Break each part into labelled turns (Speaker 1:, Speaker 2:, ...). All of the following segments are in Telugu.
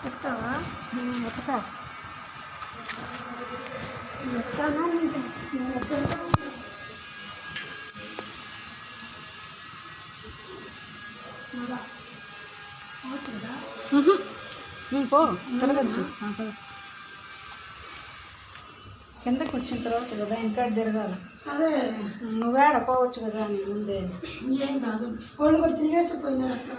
Speaker 1: చెప్తావా?
Speaker 2: ఎత్తుతా
Speaker 1: చెప్తానా?
Speaker 2: పో తిరగచ్చు. కిందకి వచ్చిన తర్వాత కదా ఇంకా తిరగాలి.
Speaker 1: అదే
Speaker 2: నువ్వేడ పోవచ్చు కదా నీ ముందే.
Speaker 1: ఏం కాదు, వాళ్ళు కూడా తిరిగేసిపోయినారు అట్లా.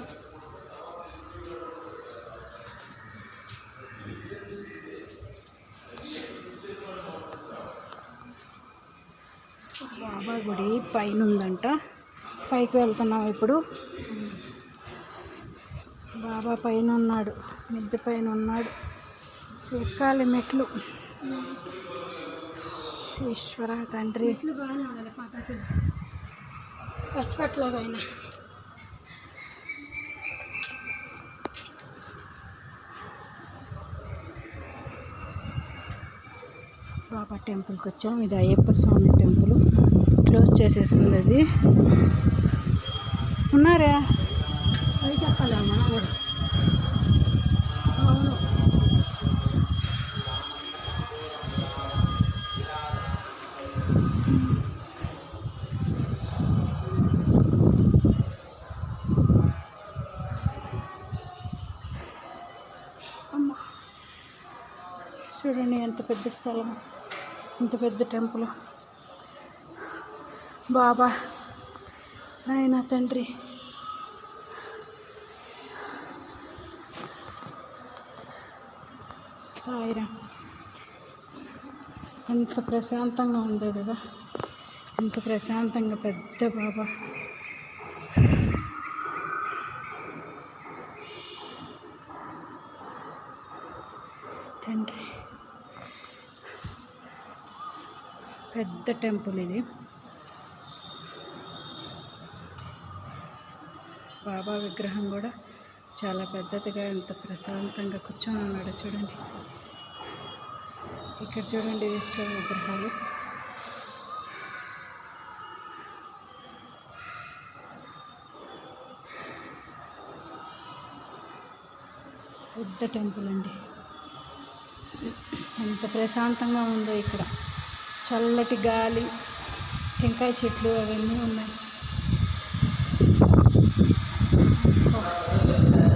Speaker 2: బాబా గుడి పైన ఉందంట, పైకి వెళ్తున్నాం ఇప్పుడు. బాబా పైన ఉన్నాడు, మిద్దె పైన ఉన్నాడు. ఎక్కాలి మెట్లు. ఈశ్వర తండ్రి,
Speaker 1: మెట్లు బాగానే ఉండాలి, పాతకి కష్టపడలేదు ఆయన.
Speaker 2: బాబా టెంపుల్కి వచ్చాం. ఇది అయ్యప్ప స్వామి టెంపుల్. క్లోజ్ చేసేసింది అది. ఉన్నారా?
Speaker 1: పైకి ఎక్కాలేమా కూడా. అవును,
Speaker 2: అమ్మ చూడండి ఎంత పెద్ద స్థలం, ఎంత పెద్ద టెంపుల్. బాబా నాయన తండ్రి, సాయిరామ్. ఎంత ప్రశాంతంగా ఉందో కదా, ఎంత ప్రశాంతంగా. పెద్ద బాబా తండ్రి, పెద్ద టెంపుల్ ఇది. బాబా విగ్రహం కూడా చాలా పెద్దదిగా, ఎంత ప్రశాంతంగా కూర్చొని ఉన్నాడో చూడండి. ఇక్కడ చూడండి ఈశ్వర విగ్రహాలు. పెద్ద టెంపుల్ అండి. ఎంత ప్రశాంతంగా ఉందో ఇక్కడ. చల్లటి గాలి, టెంకాయ చెట్లు అవన్నీ ఉన్నాయి.